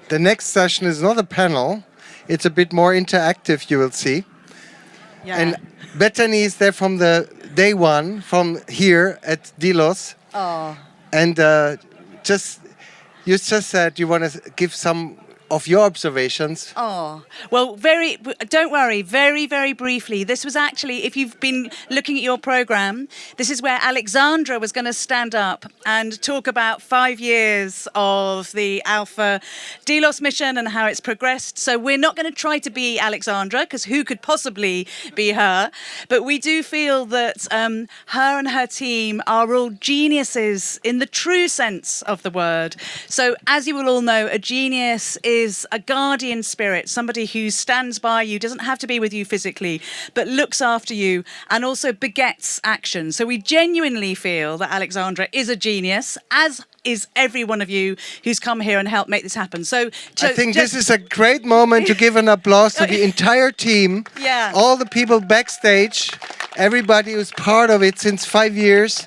the next session is not a panel. It's a bit more interactive, you will see. Yeah. And Bettany is there from the day one, from here at Delos. Oh. And you just said you want to give some of your observations. Oh, well, don't worry, very, very briefly. This was actually, if you've been looking at your program, this is where Alexandra was going to stand up and talk about 5 years of the Alpha Delos mission and how it's progressed. So we're not going to try to be Alexandra, because who could possibly be her? But we do feel that her and her team are all geniuses in the true sense of the word. So as you will all know, a genius is a guardian spirit, somebody who stands by you, doesn't have to be with you physically, but looks after you and also begets action. So we genuinely feel that Alexandra is a genius, as is every one of you who's come here and helped make this happen. So I think this is a great moment to give an applause to the entire team, all the people backstage, everybody who's part of it since 5 years,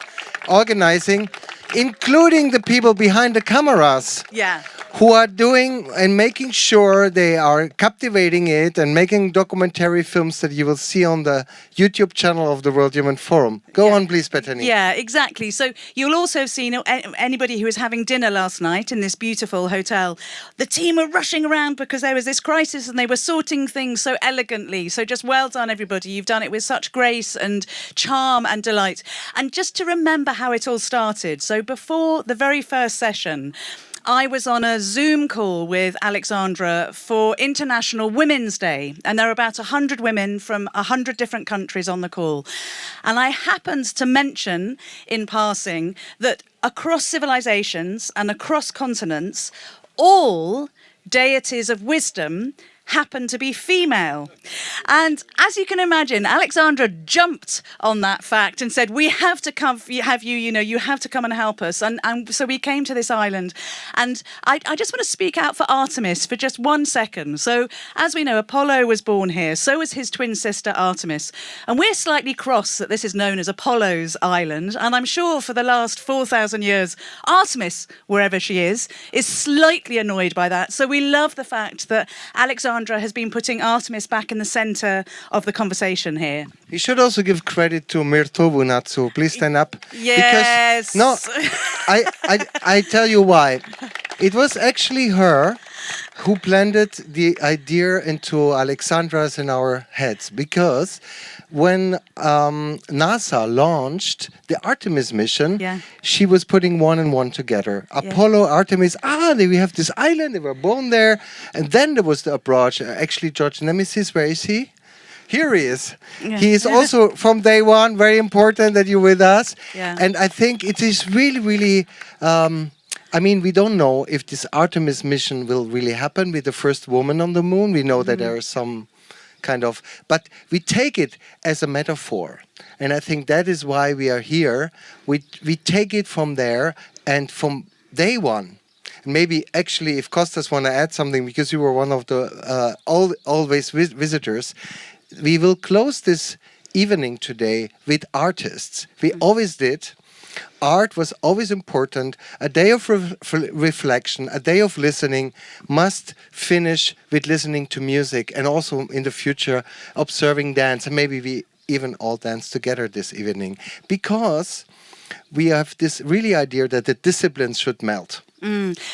organizing, including the people behind the cameras. Yeah. Who are doing and making sure they are captivating it and making documentary films that you will see on the YouTube channel of the World Human Forum. Go on, please, Bettany. Yeah, exactly. So you'll also have seen anybody who was having dinner last night in this beautiful hotel. The team were rushing around because there was this crisis and they were sorting things so elegantly. So just well done, everybody. You've done it with such grace and charm and delight. And just to remember how it all started. So before the very first session, I was on a Zoom call with Alexandra for International Women's Day, and there are about 100 women from 100 different countries on the call. And I happened to mention in passing that across civilizations and across continents, all deities of wisdom happen to be female. And as you can imagine, Alexandra jumped on that fact and said, we have to come, you have to come and help us. And so we came to this island. And I just want to speak out for Artemis for just 1 second. So as we know, Apollo was born here. So was his twin sister, Artemis. And we're slightly cross that this is known as Apollo's island. And I'm sure for the last 4,000 years, Artemis, wherever she is slightly annoyed by that. So we love the fact that Alexandra has been putting Artemis back in the center of the conversation here. You should also give credit to Myrto Vounatsou. Please stand up. Yes. Because, no, I tell you why. It was actually her who planted the idea into Alexandra's in our heads. Because when NASA launched the Artemis mission, she was putting one and one together. Apollo, Artemis, we have this island, they were born there. And then there was the approach. Actually, George Nemesis, where is he? Here he is. Yeah. He is also from day one, very important that you're with us. Yeah. And I think it is really, really... we don't know if this Artemis mission will really happen with the first woman on the moon. We know that there are some but we take it as a metaphor. And I think that is why we are here. We take it from there and from day one. And maybe actually if Kostas want to add something, because you were one of the always visitors, we will close this evening today with artists. We always did. Art was always important. A day of reflection, a day of listening must finish with listening to music and also in the future observing dance. And maybe we even all dance together this evening because we have this really idea that the disciplines should melt.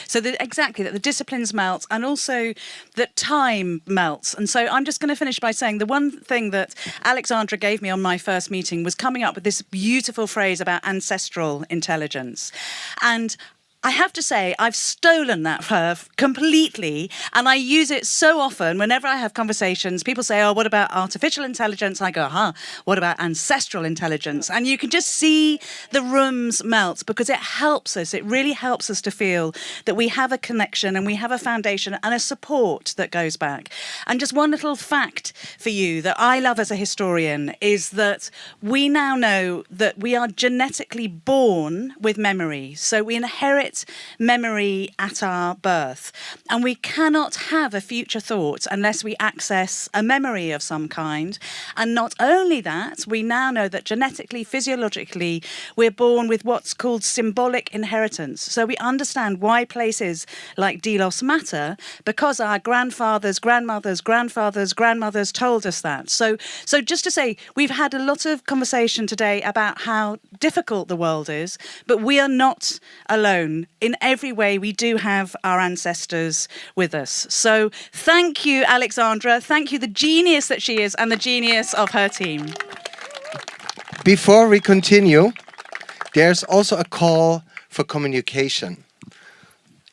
So exactly, that the disciplines melt and also that time melts. And so I'm just going to finish by saying the one thing that Alexandra gave me on my first meeting was coming up with this beautiful phrase about ancestral intelligence. And I have to say, I've stolen that for her completely, and I use it so often whenever I have conversations. People say, oh, what about artificial intelligence? I go, what about ancestral intelligence? And you can just see the rooms melt because it helps us. It really helps us to feel that we have a connection and we have a foundation and a support that goes back. And just one little fact for you that I love as a historian is that we now know that we are genetically born with memory. So we inherit it memory at our birth. And we cannot have a future thought unless we access a memory of some kind. And not only that, we now know that genetically, physiologically, we're born with what's called symbolic inheritance. So we understand why places like Delos matter, because our grandfathers, grandmothers, grandmothers told us that. So just to say, we've had a lot of conversation today about how difficult the world is, but we are not alone. In every way, we do have our ancestors with us. So thank you, Alexandra. Thank you, the genius that she is and the genius of her team. Before we continue, there's also a call for communication.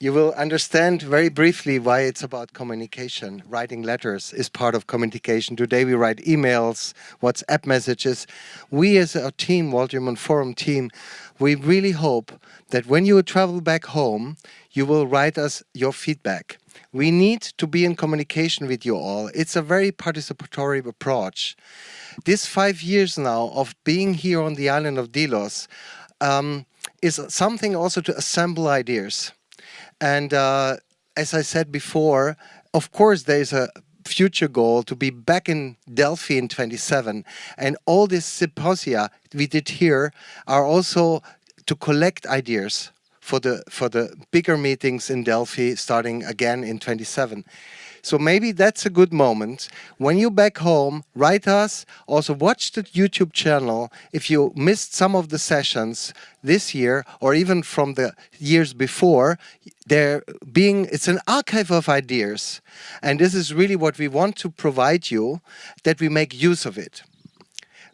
You will understand very briefly why it's about communication. Writing letters is part of communication. Today we write emails, WhatsApp messages. We as a team, World Human Forum team, we really hope that when you travel back home, you will write us your feedback. We need to be in communication with you all. It's a very participatory approach. This 5 years now of being here on the island of Delos is something also to assemble ideas. And as I said before, of course, there's a future goal to be back in Delphi in 27. And all these symposia we did here are also to collect ideas for the bigger meetings in Delphi starting again in 27. So maybe that's a good moment. When you're back home, write us. Also watch the YouTube channel. If you missed some of the sessions this year or even from the years before, it's an archive of ideas. And this is really what we want to provide you, that we make use of it.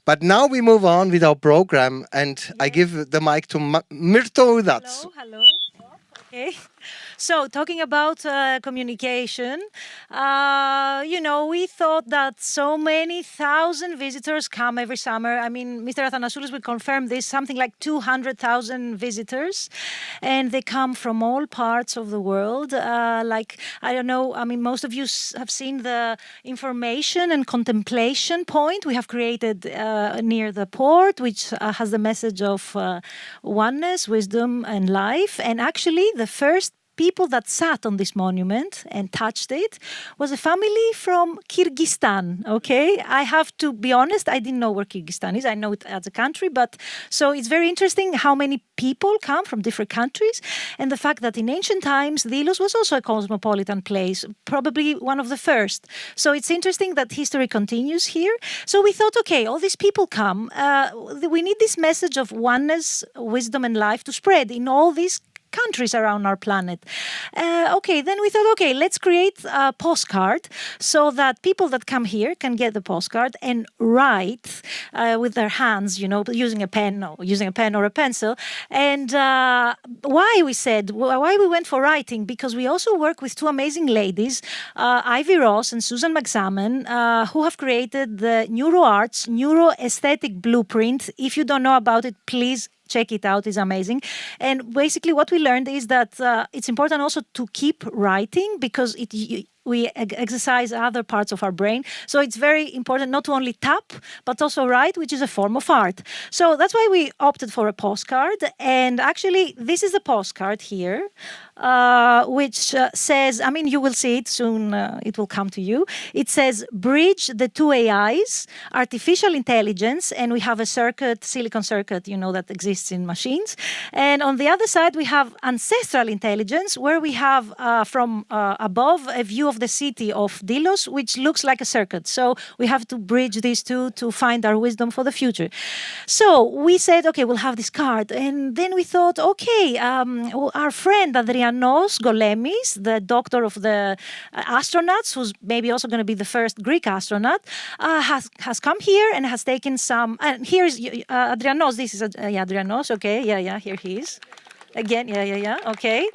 But now we move on with our program, and I give the mic to Myrto Vounatsou. Hello. Okay. So talking about communication, we thought that so many thousand visitors come every summer. I mean, Mr. Athanasoulis will confirm this, something like 200,000 visitors. And they come from all parts of the world. Most of you have seen the information and contemplation point we have created near the port, which has the message of oneness, wisdom, and life. And actually, the first people that sat on this monument and touched it was a family from Kyrgyzstan, okay? I have to be honest, I didn't know where Kyrgyzstan is. I know it as a country, but so it's very interesting how many people come from different countries, and the fact that in ancient times, Delos was also a cosmopolitan place, probably one of the first. So it's interesting that history continues here. So we thought, okay, all these people come. We need this message of oneness, wisdom, and life to spread in all these countries around our planet. Then we thought, let's create a postcard so that people that come here can get the postcard and write with their hands, using a pen or a pencil. And why we went for writing, because we also work with two amazing ladies, Ivy Ross and Susan McSalmon, who have created the NeuroArts Neuroaesthetic Blueprint. If you don't know about it, please check it out. It's amazing. And basically what we learned is that it's important also to keep writing, because we exercise other parts of our brain. So it's very important not to only tap, but also write, which is a form of art. So that's why we opted for a postcard. And actually, this is the postcard here, which says, you will see it soon, it will come to you. It says, bridge the two AIs, artificial intelligence, and we have a silicon circuit, that exists in machines. And on the other side, we have ancestral intelligence, where we have from above a view of the city of Delos, which looks like a circuit. So we have to bridge these two to find our wisdom for the future. So we said, we'll have this card. And then we thought, our friend Adrianos Golemis, the doctor of the astronauts, who's maybe also going to be the first Greek astronaut, has come here and has taken some. And here's Adrianos. This is Adrianos. Okay, here he is. Again, okay.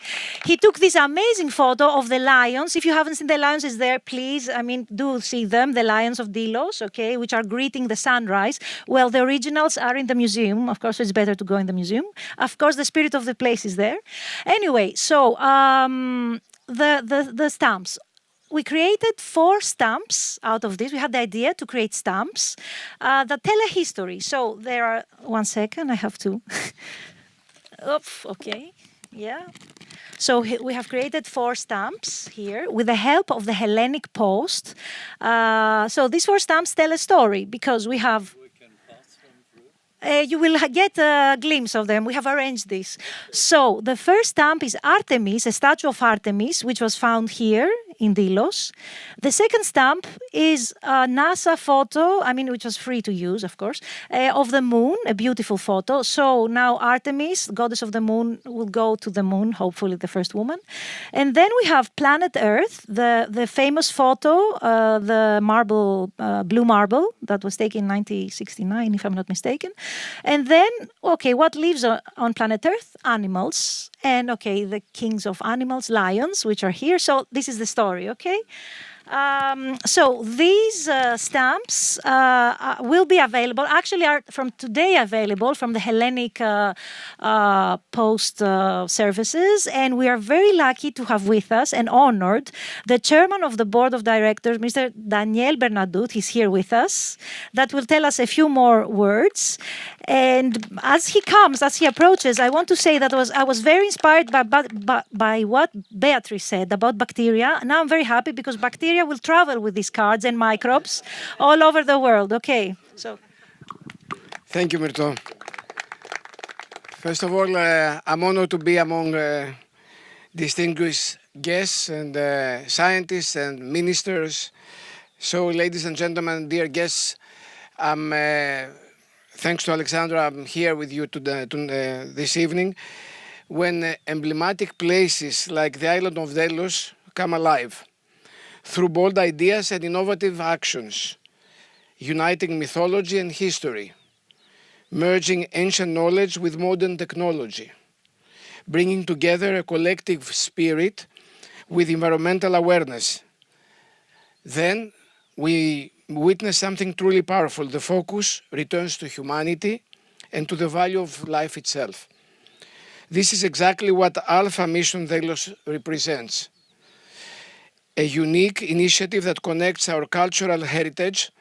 He took this amazing photo of the lions. If you haven't seen the lions, it's there, please. Do see them, the lions of Delos, okay, which are greeting the sunrise. Well, the originals are in the museum. Of course, it's better to go in the museum. Of course, the spirit of the place is there. Anyway, so the stamps. We created 4 stamps out of this. We had the idea to create stamps that tell a history. So there are, one second, I have to... Oops, okay. Yeah. So we have created 4 stamps here with the help of the Hellenic Post. So these 4 stamps tell a story because we have. You will get a glimpse of them. We have arranged this. So the first stamp is Artemis, a statue of Artemis, which was found here in Delos. The second stamp is a NASA photo, which was free to use, of course, of the moon, a beautiful photo. So now Artemis, goddess of the moon, will go to the moon, hopefully the first woman. And then we have planet Earth, the famous photo, the marble, blue marble, that was taken in 1969, if I'm not mistaken. And then, what lives on planet Earth? Animals. And, the kings of animals, lions, which are here. So this is the story, okay? So these stamps will be available, actually are from today available from the Hellenic Post services. And we are very lucky to have with us and honored the chairman of the board of directors, Mr. Daniel Benardout. He's here with us. That will tell us a few more words. And as he approaches, I want to say that I was very inspired by what Beatrice said about bacteria. Now I'm very happy because bacteria will travel with these cards and microbes all over the world. Okay, so. Thank you, Myrto. First of all, I'm honored to be among distinguished guests and scientists and ministers. So, ladies and gentlemen, dear guests, thanks to Alexandra, I'm here with you this evening when emblematic places like the island of Delos come alive through bold ideas and innovative actions, uniting mythology and history, merging ancient knowledge with modern technology, bringing together a collective spirit with environmental awareness. Then we witness something truly powerful. The focus returns to humanity and to the value of life itself. This is exactly what Alpha Mission Delos represents. A unique initiative that connects our cultural heritage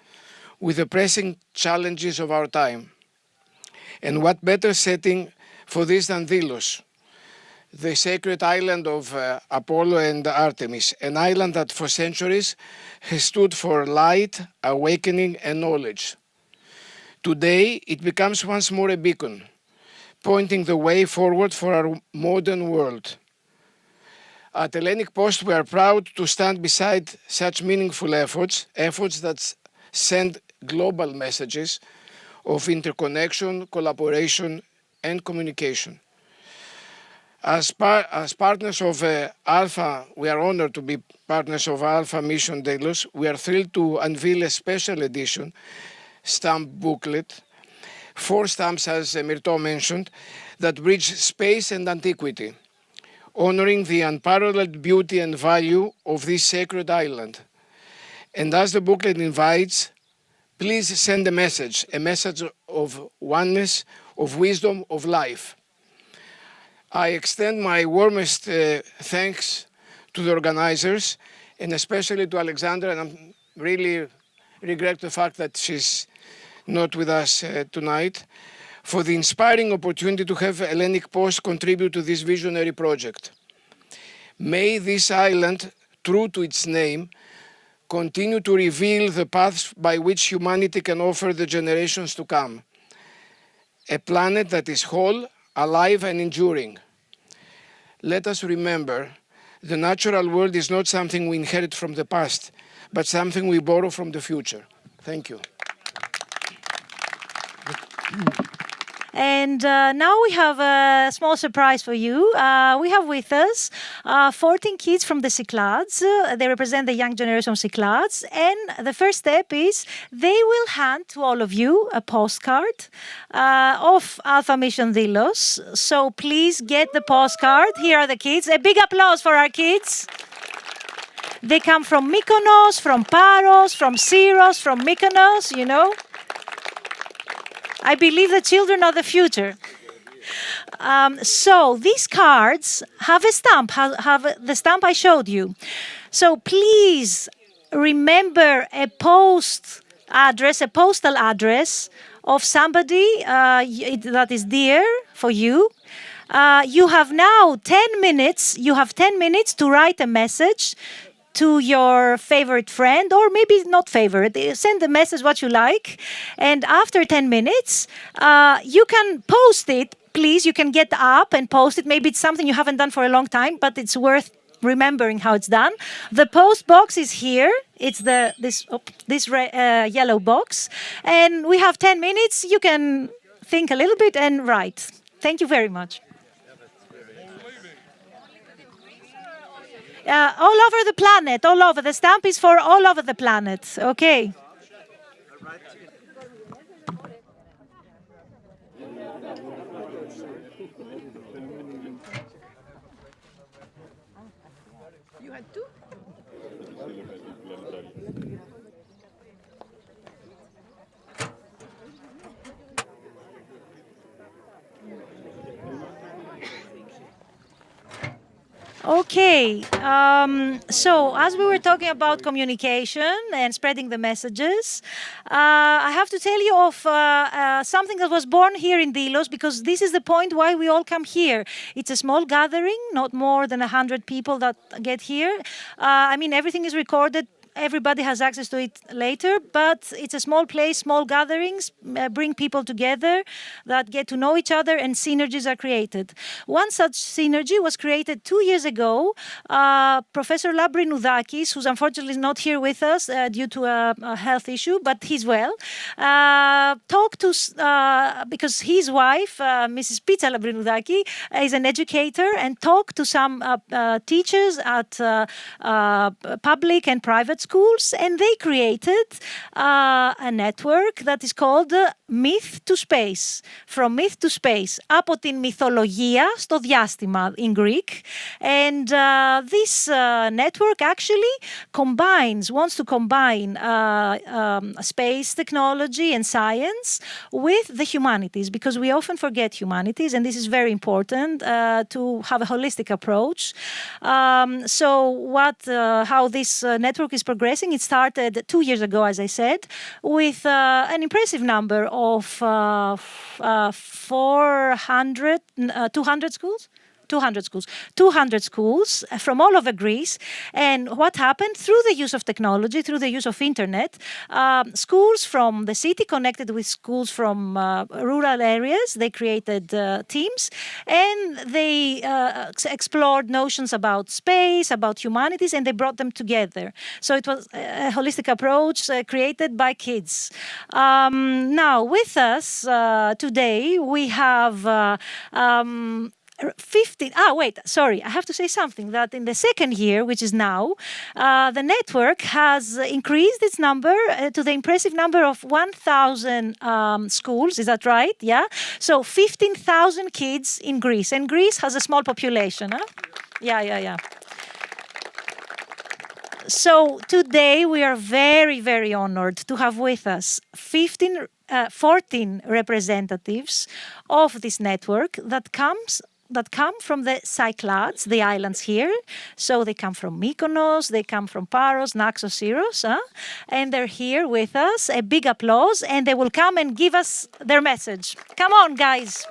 with the pressing challenges of our time. And what better setting for this than Delos, the sacred island of Apollo and Artemis, an island that for centuries has stood for light, awakening, and knowledge. Today, it becomes once more a beacon, pointing the way forward for our modern world. At Hellenic Post, we are proud to stand beside such meaningful efforts that send global messages of interconnection, collaboration, and communication. As partners of Alpha, we are honored to be partners of Alpha Mission Delos. We are thrilled to unveil a special edition stamp booklet, 4 stamps, as Myrto mentioned, that bridge space and antiquity, honoring the unparalleled beauty and value of this sacred island. And as the booklet invites, please send a message of oneness, of wisdom, of life. I extend my warmest thanks to the organizers, and especially to Alexandra, and I really regret the fact that she's not with us tonight, for the inspiring opportunity to have Hellenic Post contribute to this visionary project. May this island, true to its name, continue to reveal the paths by which humanity can offer the generations to come. A planet that is whole, alive, and enduring. Let us remember, the natural world is not something we inherit from the past, but something we borrow from the future. Thank you. And now we have a small surprise for you. We have with us 14 kids from the Cyclades. They represent the young generation of Cyclades. And the first step is they will hand to all of you a postcard of Alpha Mission Delos. So please get the postcard. Here are the kids. A big applause for our kids. They come from Mykonos, from Paros, from Syros, from Mykonos, you know. I believe the children are the future. So these cards have a stamp, have the stamp I showed you. So please remember a postal address of somebody that is dear for you. You have now 10 minutes. You have 10 minutes to write a message to your favorite friend, or maybe not favorite. Send the message what you like. And after 10 minutes, you can post it. Please, you can get up and post it. Maybe it's something you haven't done for a long time, but it's worth remembering how it's done. The post box is here. It's this yellow box. And we have 10 minutes. You can think a little bit and write. Thank you very much. All over the planet, all over. The stamp is for all over the planet. Okay. You had two? Okay, so as we were talking about communication and spreading the messages, I have to tell you of something that was born here in Delos, because this is the point why we all come here. It's a small gathering, not more than 100 people that get here. I mean, everything is recorded. Everybody has access to it later, but it's a small place, small gatherings bring people together that get to know each other, and synergies are created. One such synergy was created 2 years ago. Professor Labyrinth, who's unfortunately not here with us due to a health issue, but he's well, talked to, because his wife, Mrs. Pizza Labyrinth, is an educator, and talked to some teachers at public and private schools, and they created a network that is called Myth2Space. From Myth to Space. Από την μυθολογία στο διάστημα in Greek. And this network actually wants to combine space technology and science with the humanities, because we often forget humanities, and this is very important to have a holistic approach. How this network is progressing, it started 2 years ago, as I said, with an impressive number of 200 schools. 200 schools from all over Greece. And what happened? Through the use of technology, through the use of internet, schools from the city connected with schools from rural areas. They created teams, and they explored notions about space, about humanities, and they brought them together. So it was a holistic approach created by kids. Now, with us today, we have 15. I have to say something, that in the second year, which is now, the network has increased its number to the impressive number of 1,000 schools. Is that right? Yeah. So 15,000 kids in Greece. And Greece has a small population. Huh? Yeah. So today we are very, very honored to have with us 14 representatives of this network that come from the Cyclades, the islands here. So they come from Mykonos, they come from Paros, Naxos, Syros, and they're here with us. A big applause, and they will come and give us their message. Come on, guys.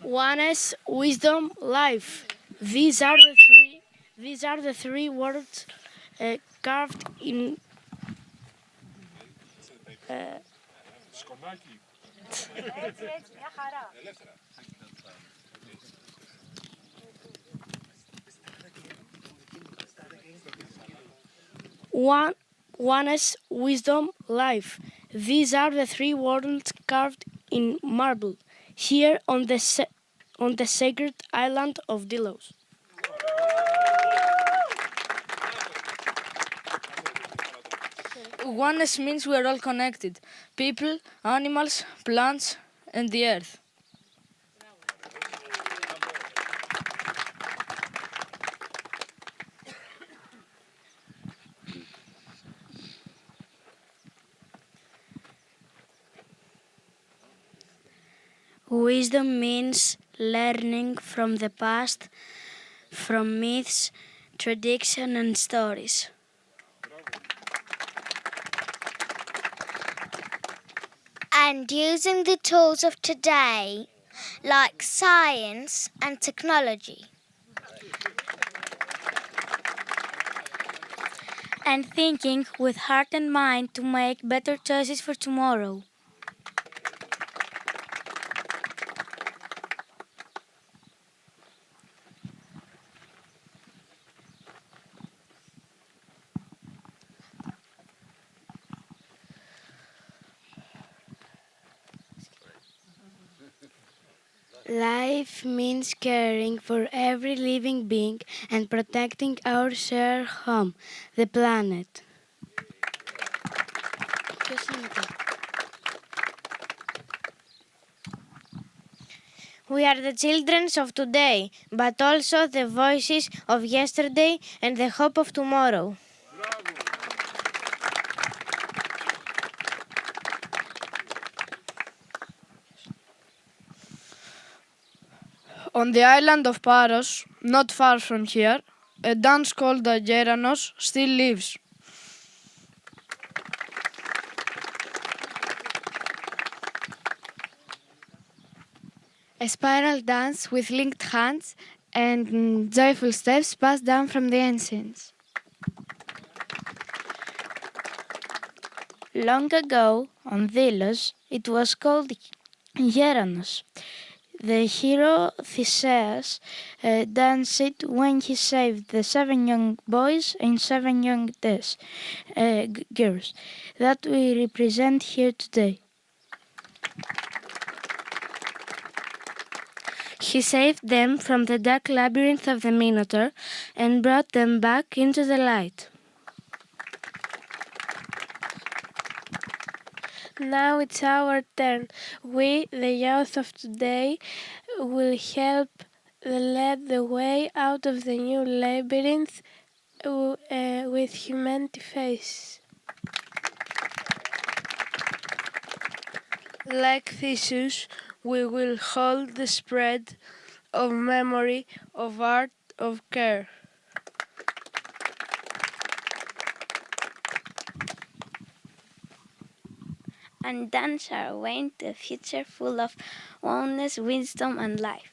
Oneness, wisdom, life. These are the three words carved in. Oneness, wisdom, life. These are the three words carved in marble here on the sacred island of Delos. Oneness means we are all connected. People, animals, plants, and the earth. Wisdom means learning from the past, from myths, tradition, and stories. and using the tools of today, like science and technology. And thinking with heart and mind to make better choices for tomorrow. Life means caring for every living being and protecting our shared home, the planet. We are the children of today, but also the voices of yesterday and the hope of tomorrow. On the island of Paros, not far from here, a dance called the Geranos still lives. A spiral dance with linked hands and joyful steps passed down from the ancients. Long ago, on Delos, it was called Geranos. The hero Theseus danced when he saved the 7 young boys and 7 young girls that we represent here today. He saved them from the dark labyrinth of the Minotaur and brought them back into the light. Now it's our turn. We, the youth of today, will help lead the way out of the new labyrinth with humanity face. Like Theseus, we will hold the spread of memory, of art, of care. And dance our way into a future full of wellness, wisdom, and life.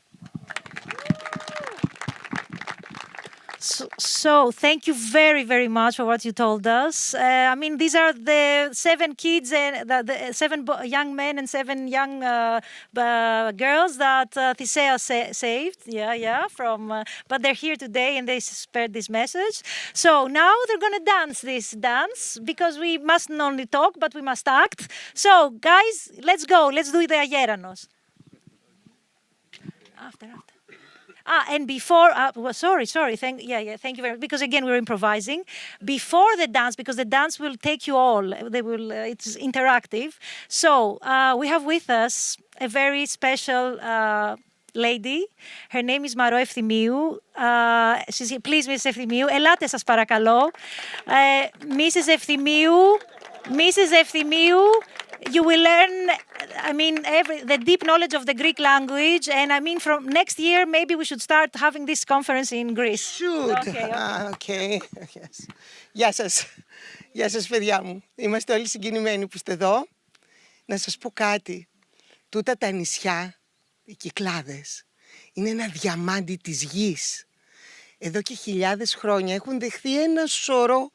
So thank you very, very much for what you told us. I mean, these are the 7 kids and the 7 young men and 7 young girls that Theseus saved. From. But they're here today and they spread this message. So now they're going to dance this dance because we mustn't only talk, but we must act. So guys, let's go. Let's do the Geranos. After. And before, sorry. Thank you very much. Because again, we're improvising. Before the dance, because the dance will take you all. It's interactive. So we have with us a very special lady. Her name is Myrto Efthymiou. Please, Mrs. Efthymiou. Ελάτε σας παρακαλώ. Mrs. Efthymiou, you will learn, the deep knowledge of the Greek language. And from next year, maybe we should start having this conference in Greece. Should. Okay. Yes. Γεια σας. Γεια σας, παιδιά μου. Είμαστε όλοι συγκινημένοι που είστε εδώ. Να σας πω κάτι. Τούτα τα νησιά, οι Κυκλάδες, είναι ένα διαμάντι της γης. Εδώ και χιλιάδες χρόνια έχουν δεχθεί ένα σωρό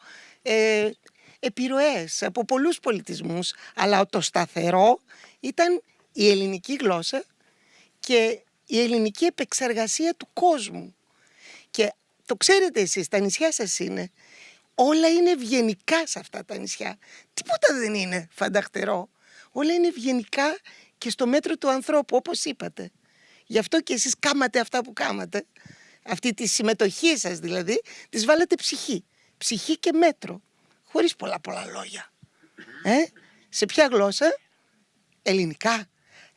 επιρροές από πολλούς πολιτισμούς, αλλά το σταθερό ήταν η ελληνική γλώσσα και η ελληνική επεξεργασία του κόσμου. Και το ξέρετε εσείς, τα νησιά σας είναι, όλα είναι ευγενικά σε αυτά τα νησιά. Τίποτα δεν είναι φανταχτερό. Όλα είναι ευγενικά και στο μέτρο του ανθρώπου, όπως είπατε. Γι' αυτό και εσείς κάματε αυτά που κάματε. Αυτή τη συμμετοχή σας δηλαδή, της βάλατε ψυχή. Ψυχή και μέτρο. Χωρίς πολλά λόγια. Σε ποια γλώσσα? Ελληνικά.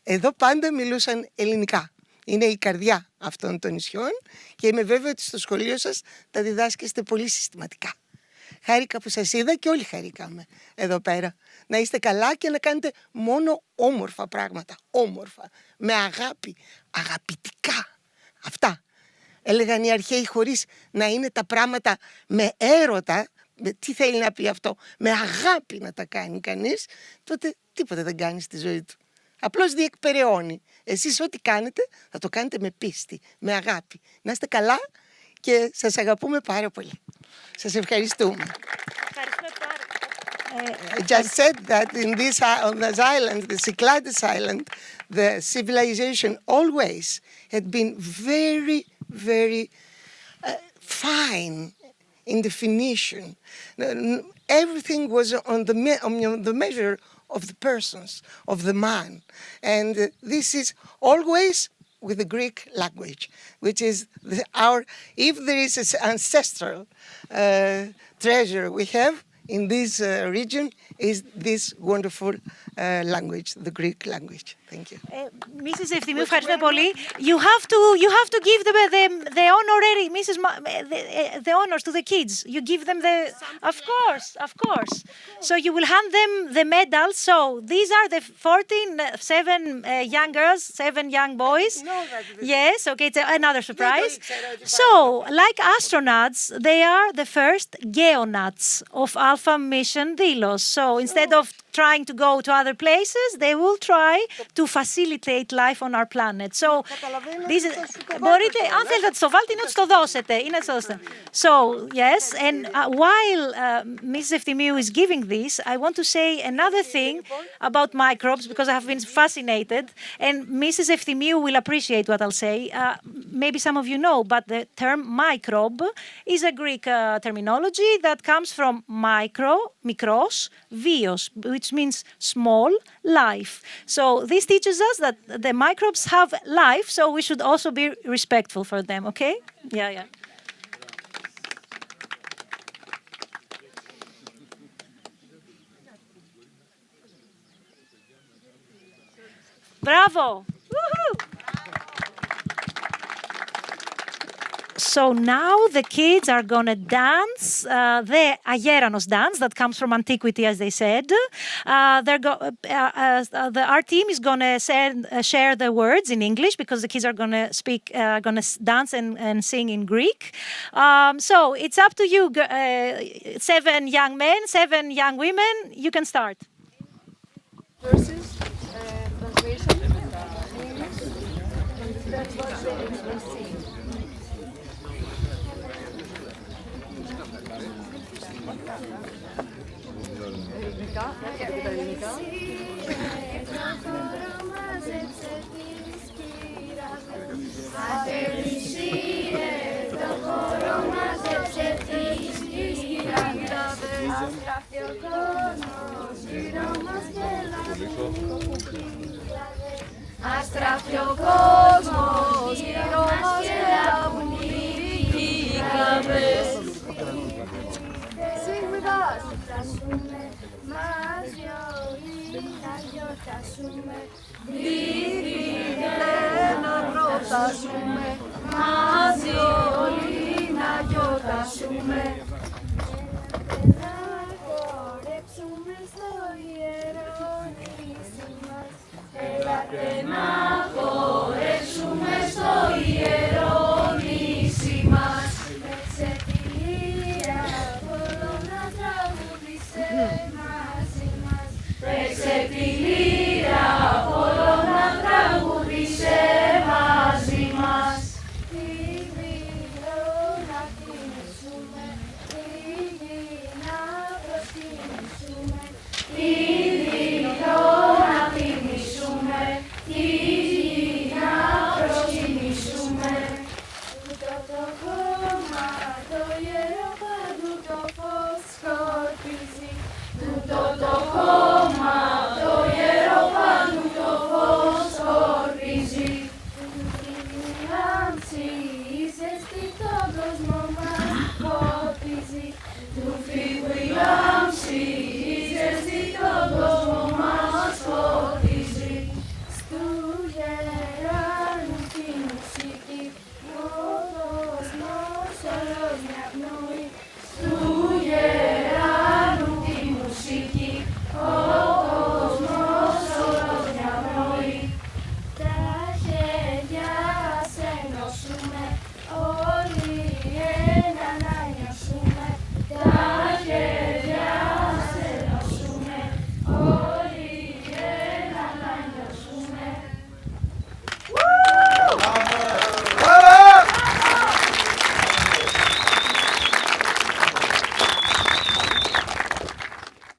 Εδώ πάντα μιλούσαν ελληνικά. Είναι η καρδιά αυτών των νησιών και είμαι βέβαιη ότι στο σχολείο σας τα διδάσκεστε πολύ συστηματικά. Χάρηκα που σας είδα και όλοι χαρήκαμε εδώ πέρα. Να είστε καλά και να κάνετε μόνο όμορφα πράγματα. Όμορφα. Με αγάπη. Αγαπητικά. Αυτά. Έλεγαν οι αρχαίοι, χωρίς να είναι τα πράγματα με έρωτα, τι θέλει να πει αυτό, με αγάπη να τα κάνει κανείς, τότε τίποτα δεν κάνει στη ζωή του. Απλώς διεκπεραιώνει. Εσείς ό,τι κάνετε θα το κάνετε με πίστη, με αγάπη. Να είστε καλά και σας αγαπούμε πάρα πολύ. Σας ευχαριστούμε. I just said that on this island, the Cyclades island, the civilization always had been very, very fine in definition. Everything was on the measure of the persons, of the man. And this is always with the Greek language, which is if there is an ancestral treasure we have in this region, is this wonderful language, the Greek language. Thank you. Mrs. Efthymiou, ευχαριστούμε πολύ. You have to give the honorary, the honors to the kids. You give them of course. So you will hand them the medals. So these are the 7 young girls, 7 young boys. Yes, okay, it's another surprise. So, like astronauts, they are the first geonauts of Alpha Mission Delos. So instead of trying to go to other places, they will try to facilitate life on our planet. So, μπορείτε, αν θέλετε να τους το βάλετε, είναι να τους το δώσετε. So, yes, and while Mrs. Efthymiou is giving this, I want to say another thing about microbes, because I have been fascinated, and Mrs. Efthymiou will appreciate what I'll say. Maybe some of you know, but the term microbe is a Greek terminology that comes from mikros, vios, which means small, life. So this teaches us that the microbes have life, so we should also be respectful for them, okay? Yeah. Bravo! Woohoo! So now the kids are going to dance the Geranos dance that comes from antiquity, as they said. Our team is going to share the words in English because the kids are going to dance and sing in Greek. So it's up to you, 7 young men, 7 young women. You can start. Verses, translation. Αστράφει ο κόσμος, γύρω μας γελάβουν οι κραυγές. Sing with us. Μαζί όλοι να γιορτάσουμε, δίδυτε να προτάσουμε, μαζί όλοι να γιορτάσουμε. Να χορέψουμε στο ιερό νησί μας, έλατε να